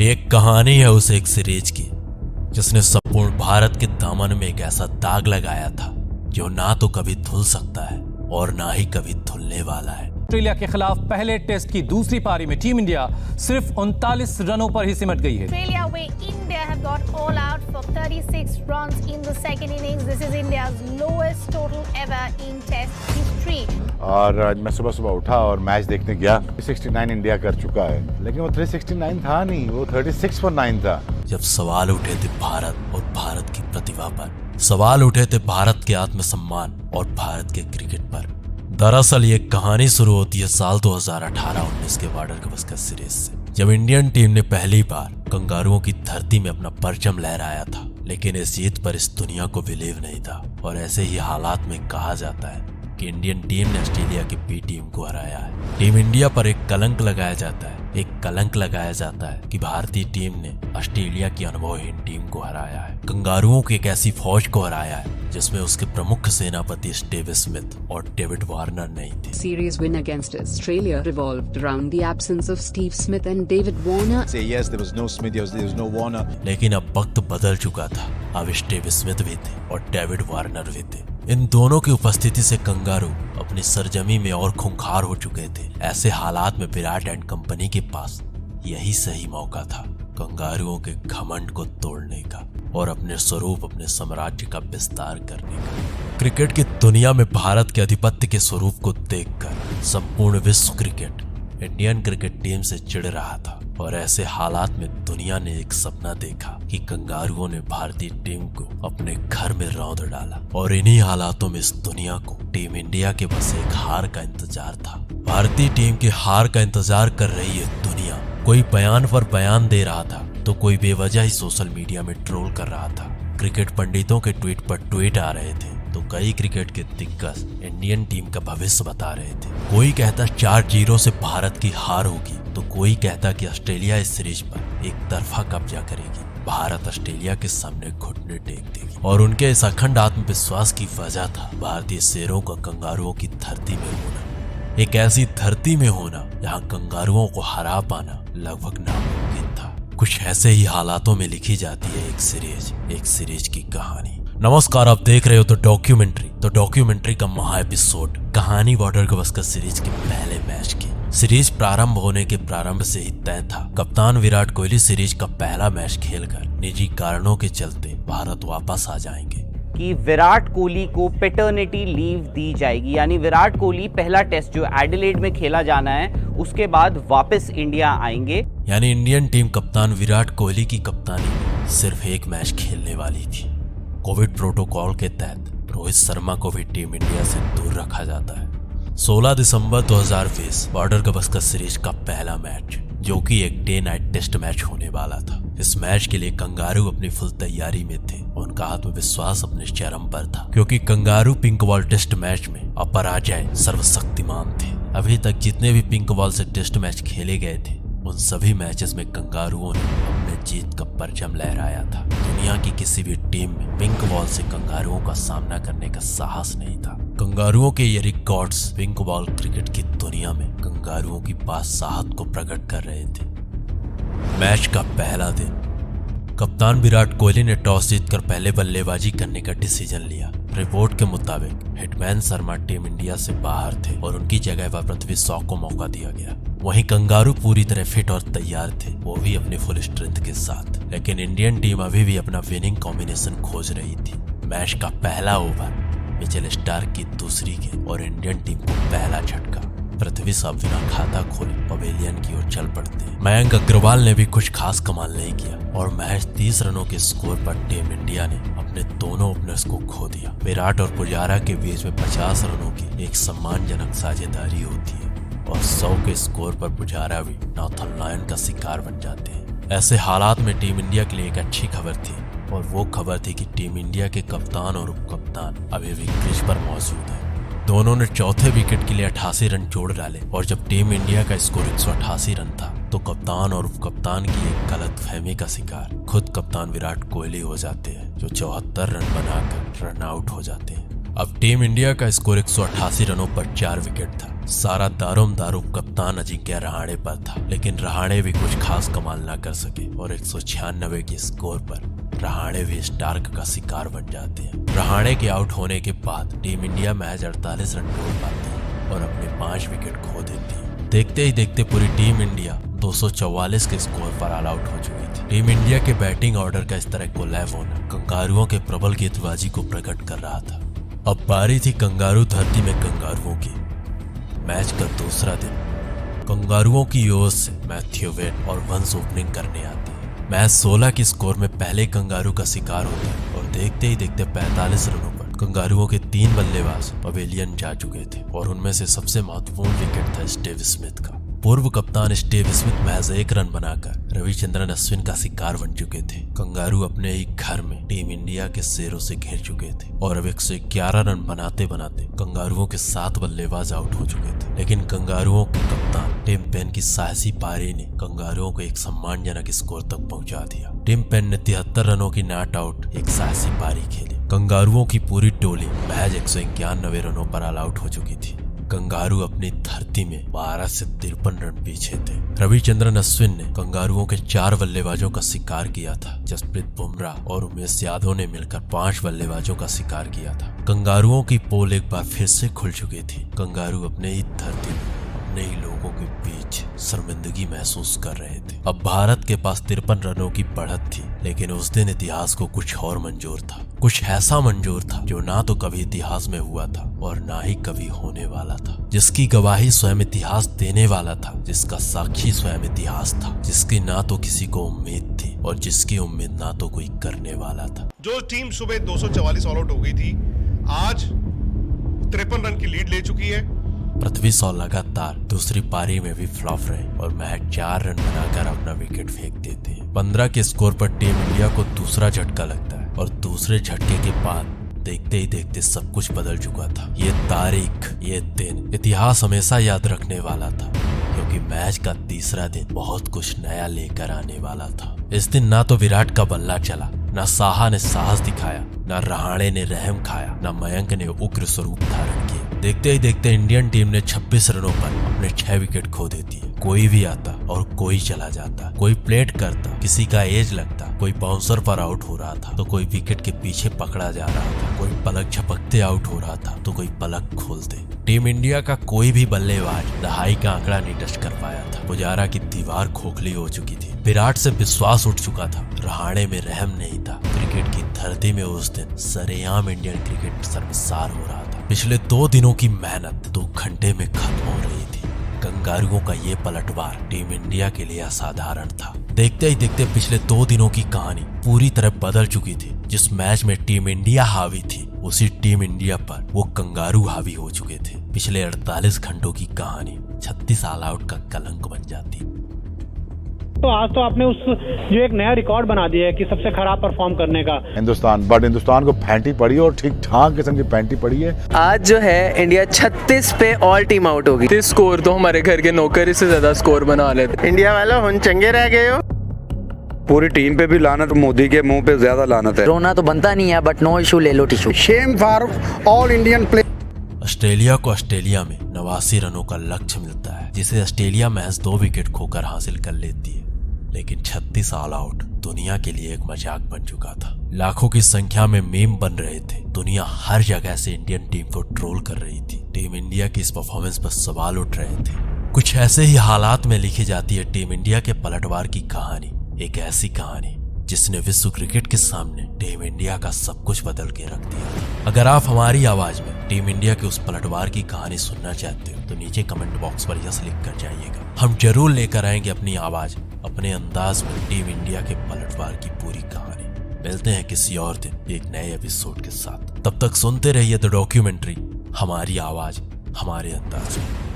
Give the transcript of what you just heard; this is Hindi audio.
एक कहानी है उस एक सीरीज की जिसने संपूर्ण भारत के दामन में एक ऐसा दाग लगाया था जो ना तो कभी धुल सकता है और ना ही कभी धुलने वाला है। ऑस्ट्रेलिया के खिलाफ पहले टेस्ट की दूसरी पारी में टीम इंडिया सिर्फ 39 रनों पर ही सिमट गई है। Australia where India have got all out for 36 runs in the second innings. This is India's lowest total ever in Test history. और आज मैं सुबह सुबह उठा और मैच देखने गया। 369 इंडिया कर चुका है, लेकिन वो 369 था नहीं, वो 36 पर 9 था। जब सवाल उठे थे भारत और भारत की प्रतिभा पर, सवाल उठे थे भारत के आत्मसम्मान और भारत के क्रिकेट पर। दरअसल ये कहानी शुरू होती है साल 2018-19 के बॉर्डर गवस्कर सीरीज से, जब इंडियन टीम ने पहली बार कंगारुओं की धरती में अपना परचम लहराया था। लेकिन इस जीत पर इस दुनिया को बिलीव नहीं था और ऐसे ही हालात में कहा जाता है कि इंडियन टीम ने ऑस्ट्रेलिया की बी टीम को हराया है। टीम इंडिया पर एक कलंक लगाया जाता है, कि भारतीय टीम ने ऑस्ट्रेलिया की अनुभवहीन टीम को हराया है, कंगारुओं की एक ऐसी फौज को हराया है जिसमें उसके प्रमुख सेनापति स्टीव स्मिथ और डेविड वार्नर नहीं थे। Series win against Australia revolved around the absence of Steve Smith and David Warner. Say yes, there was no Smith, there was no Warner. लेकिन अब वक्त बदल चुका था। अब स्टीव स्मिथ भी थे और डेविड वार्नर भी थे। इन दोनों की उपस्थिति से कंगारू अपनी सरजमी में और खूंखार हो चुके थे। ऐसे हालात में विराट एंड कंपनी के पास यही सही मौका था कंगारुओं के घमंड को तोड़ने का और अपने स्वरूप, अपने साम्राज्य का विस्तार करने का। क्रिकेट की दुनिया में भारत के आधिपत्य के स्वरूप को देखकर संपूर्ण विश्व क्रिकेट इंडियन क्रिकेट टीम से चिढ़ रहा था और ऐसे हालात में दुनिया ने एक सपना देखा कि कंगारुओं ने भारतीय टीम को अपने घर में रौंद डाला। और इन्हीं हालातों में इस दुनिया को टीम इंडिया के बस एक हार का इंतजार था। भारतीय टीम की हार का इंतजार कर रही है दुनिया। कोई बयान पर बयान दे रहा था तो कोई बेवजह ही सोशल मीडिया में ट्रोल कर रहा था। क्रिकेट पंडितों के ट्वीट पर ट्वीट आ रहे थे तो कई क्रिकेट के दिग्गज इंडियन टीम का भविष्य बता रहे थे। कोई कहता 4-0 से भारत की हार होगी तो कोई कहता कि ऑस्ट्रेलिया इस सीरीज पर एक तरफा कब्जा करेगी, भारत ऑस्ट्रेलिया के सामने घुटने टेक देगी। और उनके इस अखंड आत्मविश्वास की वजह था भारतीय शेरों का कंगारुओं की धरती में होना। एक ऐसी धरती में होना जहां कंगारुओं को हरा पाना लगभग नामुमकिन था। कुछ ऐसे ही हालातों में लिखी जाती है एक सीरीज की कहानी। नमस्कार, आप देख रहे हो तो डॉक्यूमेंट्री का महा एपिसोड कहानी बॉर्डर गवस्कर सीरीज के पहले मैच की। सीरीज प्रारंभ होने के प्रारंभ से ही तय था। कप्तान विराट कोहली सीरीज का पहला मैच खेलकर निजी कारणों के चलते भारत वापस आ जाएंगे कि विराट कोहली को पैटर्निटी लीव दी जाएगी, यानी विराट कोहली पहला टेस्ट जो एडिलेड में खेला जाना है उसके बाद वापस इंडिया आएंगे। यानी इंडियन टीम कप्तान विराट कोहली की कप्तानी में सिर्फ एक मैच खेलने वाली थी। कोविड प्रोटोकॉल के तहत रोहित शर्मा को भी टीम इंडिया से दूर रखा जाता है। 16 दिसंबर 2020 बॉर्डर गवस्कर सीरीज का पहला मैच, जो कि एक डे नाइट टेस्ट मैच होने वाला था। इस मैच के लिए कंगारू अपनी फुल तैयारी में थे। उनका आत्मविश्वास अपने चरम पर था क्योंकि kangaroo pink ball test match में अपराजय सर्वशक्तिमान थे। अभी तक जितने भी पिंक बॉल से टेस्ट मैच खेले गए थे उन सभी मैचेस में कंगारुओं ने अपने जीत का परचम लहराया था। दुनिया की किसी भी टीम में पिंक बॉल से कंगारुओं का सामना करने का साहस नहीं था। कंगारुओं के ये रिकॉर्ड्स पिंक बॉल क्रिकेट की दुनिया में कंगारुओं की बादशाहत को प्रकट कर रहे थे। मैच का पहला दिन कप्तान विराट कोहली ने टॉस जीतकर पहले बल्लेबाजी करने का डिसीजन लिया। रिपोर्ट के मुताबिक हिटमैन शर्मा टीम इंडिया से बाहर थे और उनकी जगह पर पृथ्वी शॉ को मौका दिया गया। वहीं कंगारू पूरी तरह फिट और तैयार थे, वो भी अपनी फुल स्ट्रेंथ के साथ। लेकिन इंडियन टीम अभी भी अपना विनिंग कॉम्बिनेशन खोज रही थी। मैच का पहला ओवर मिचेल स्टार्क की दूसरी गेंद और इंडियन टीम को पहला झटका। पृथ्वी शॉ बिना खाता खोले पवेलियन की ओर चल पड़ते। मयंक अग्रवाल ने भी कुछ खास कमाल नहीं किया और महज 30 रनों के स्कोर पर टीम इंडिया ने अपने दोनों ओपनर्स को खो दिया। विराट और पुजारा के बीच में 50 रनों की एक सम्मानजनक साझेदारी होती है और 100 के स्कोर पर पुजारा भी नॉर्थन लायन का शिकार बन जाते हैं। ऐसे हालात में टीम इंडिया के लिए एक अच्छी खबर थी और वो खबर थी कि टीम इंडिया के कप्तान और उप कप्तान अभी भी क्रीज पर मौजूद है। दोनों ने चौथे विकेट के लिए 88 रन जोड़ डाले और जब टीम इंडिया का स्कोर 188 रन था तो कप्तान और उप कप्तान की एक गलतफहमी का शिकार खुद कप्तान विराट कोहली हो जाते हैं, जो 74 रन बनाकर रन आउट हो जाते हैं। अब टीम इंडिया का स्कोर 188 रनों पर 4 विकेट था। सारा दारोमदारूम कप्तान अजिंक्य रहाणे पर था, लेकिन रहाणे भी कुछ खास कमाल ना कर सके और 196 के स्कोर पर रहाणे भी स्टार्क का शिकार बन जाते हैं। रहाणे के आउट होने के बाद टीम इंडिया मैच 48 रन ढूंढ पाती है और अपने 5 विकेट खो देती है। देखते ही देखते पूरी टीम इंडिया 244 के स्कोर पर ऑल आउट हो चुकी थी। टीम इंडिया के बैटिंग ऑर्डर का इस तरह कोलैब होना कंगारुओं के प्रबल गेंदबाजी को प्रकट कर रहा था। अब बारी थी कंगारू धरती में कंगारुओं की। मैच का दूसरा दिन कंगारुओं की ओर से मैथ्यू वेड और वंश ओपनिंग करने आते हैं। मैच 16 के स्कोर में पहले कंगारू का शिकार होता है और देखते ही देखते 45 रनों पर कंगारुओं के 3 बल्लेबाज पवेलियन जा चुके थे और उनमें से सबसे महत्वपूर्ण विकेट था स्टीव स्मिथ का। पूर्व कप्तान स्टीव स्मिथ महज 1 रन बनाकर रविचंद्रन अश्विन का शिकार बन चुके थे। कंगारू अपने ही घर में टीम इंडिया के शेरों से घिर चुके थे और अब 111 रन बनाते बनाते कंगारुओं के 7 बल्लेबाज आउट हो चुके थे। लेकिन कंगारुओं के कप्तान टिम पेन की साहसी पारी ने कंगारुओं को एक सम्मानजनक स्कोर तक पहुंचा दिया। टिम पेन ने 73 रनों की नॉट आउट एक साहसी पारी खेली। कंगारुओं की पूरी टोली महज 191 रनों पर ऑल आउट हो चुकी थी। कंगारू अपनी धरती में 12 से 53 रन पीछे थे। रविचंद्रन अश्विन ने कंगारुओं के 4 बल्लेबाजों का शिकार किया था। जसप्रीत बुमराह और उमेश यादव ने मिलकर 5 बल्लेबाजों का शिकार किया था। कंगारुओं की पोल एक बार फिर से खुल चुकी थी। कंगारू अपने ही धरती में अपने ही लोगों के बीच शर्मिंदगी महसूस कर रहे थे। अब भारत के पास 53 रनों की बढ़त थी, लेकिन उस दिन इतिहास को कुछ और मंजूर था। कुछ ऐसा मंजूर था जो ना तो कभी इतिहास में हुआ था और ना ही कभी होने वाला था, जिसकी गवाही स्वयं इतिहास देने वाला था, जिसका साक्षी स्वयं इतिहास था, जिसकी ना तो किसी को उम्मीद थी और जिसकी उम्मीद ना तो कोई करने वाला था। जो टीम सुबह 244 ऑल आउट हो गई थी, आज 53 रन की लीड ले चुकी है। पृथ्वी शॉ लगातार दूसरी पारी में भी फ्लॉप रहे और महज 4 रन बनाकर अपना विकेट फेंक देते हैं। 15 के स्कोर पर टीम इंडिया को दूसरा झटका लगता है और दूसरे झटके के बाद देखते ही देखते सब कुछ बदल चुका था। ये तारीख, ये दिन इतिहास हमेशा याद रखने वाला था, क्योंकि मैच का तीसरा दिन बहुत कुछ नया लेकर आने वाला था। इस दिन ना तो विराट का बल्ला चला, ना साहा ने साहस दिखाया, ना रहाणे ने रहम खाया, ना मयंक ने उग्र स्वरूप धारण किया। देखते ही देखते इंडियन टीम ने 26 रनों पर अपने 6 विकेट खो देती है। कोई भी आता और कोई चला जाता, कोई प्लेट करता, किसी का एज लगता, कोई बाउंसर पर आउट हो रहा था तो कोई विकेट के पीछे पकड़ा जा रहा था, कोई पलक झपकते आउट हो रहा था तो कोई पलक खोलते। टीम इंडिया का कोई भी बल्लेबाज दहाई का आंकड़ा नहीं टच कर पाया था। पुजारा की दीवार खोखली हो चुकी थी। विराट से विश्वास उठ चुका था। रहाणे में रहम नहीं था। क्रिकेट की धरती में उस दिन सरेआम इंडियन क्रिकेट शर्मसार हो रहा था। पिछले 2 दिनों की मेहनत 2 घंटे में खत्म हो रही थी। कंगारुओं का ये पलटवार टीम इंडिया के लिए असाधारण था। देखते ही देखते पिछले 2 दिनों की कहानी पूरी तरह बदल चुकी थी। जिस मैच में टीम इंडिया हावी थी, उसी टीम इंडिया पर वो कंगारू हावी हो चुके थे। पिछले 48 घंटों की कहानी 36 ऑल आउट का कलंक बन जाती। तो आज तो आपने उस जो एक नया रिकॉर्ड बना दिया है कि सबसे खराब परफॉर्म करने का। हिंदुस्तान को फैंटी पड़ी और ठीक ठाक किस्म की पैंटी पड़ी है। आज जो है इंडिया 36 पे ऑल टीम आउट होगी। 30 स्कोर तो हमारे घर के नौकर से ज्यादा स्कोर बना लेते। इंडिया वालों हम चंगे रह गए हो। पूरी टीम पे भी लानत, मोदी के मुंह पे ज्यादा लानत है। रोना तो बनता नहीं है, बट नो इशू, ले लो tissue. Shame for all Indian play. Australia को ऑस्ट्रेलिया में 89 रनों का लक्ष्य मिलता है, जिसे ऑस्ट्रेलिया महज 2 विकेट खोकर हासिल कर लेती है। लेकिन 36 ऑल आउट दुनिया के लिए एक मजाक बन चुका था। लाखों की संख्या में मीम बन रहे थे। दुनिया हर जगह से इंडियन टीम को ट्रोल कर रही थी। टीम इंडिया की इस परफॉर्मेंस पर सवाल उठ रहे थे। कुछ ऐसे ही हालात में लिखी जाती है टीम इंडिया के पलटवार की कहानी। एक ऐसी कहानी जिसने विश्व क्रिकेट के सामने टीम इंडिया का सब कुछ बदल के रख दिया। अगर आप हमारी आवाज में टीम इंडिया के उस पलटवार की कहानी सुनना चाहते हो तो नीचे कमेंट बॉक्स पर यस लिख कर जाइएगा। हम जरूर लेकर आएंगे अपनी आवाज, अपने अंदाज में टीम इंडिया के पलटवार की पूरी कहानी। मिलते हैं किसी और दिन एक नए एपिसोड के साथ। तब तक सुनते रहिए द डॉक्यूमेंट्री, हमारी आवाज हमारे अंदाज में।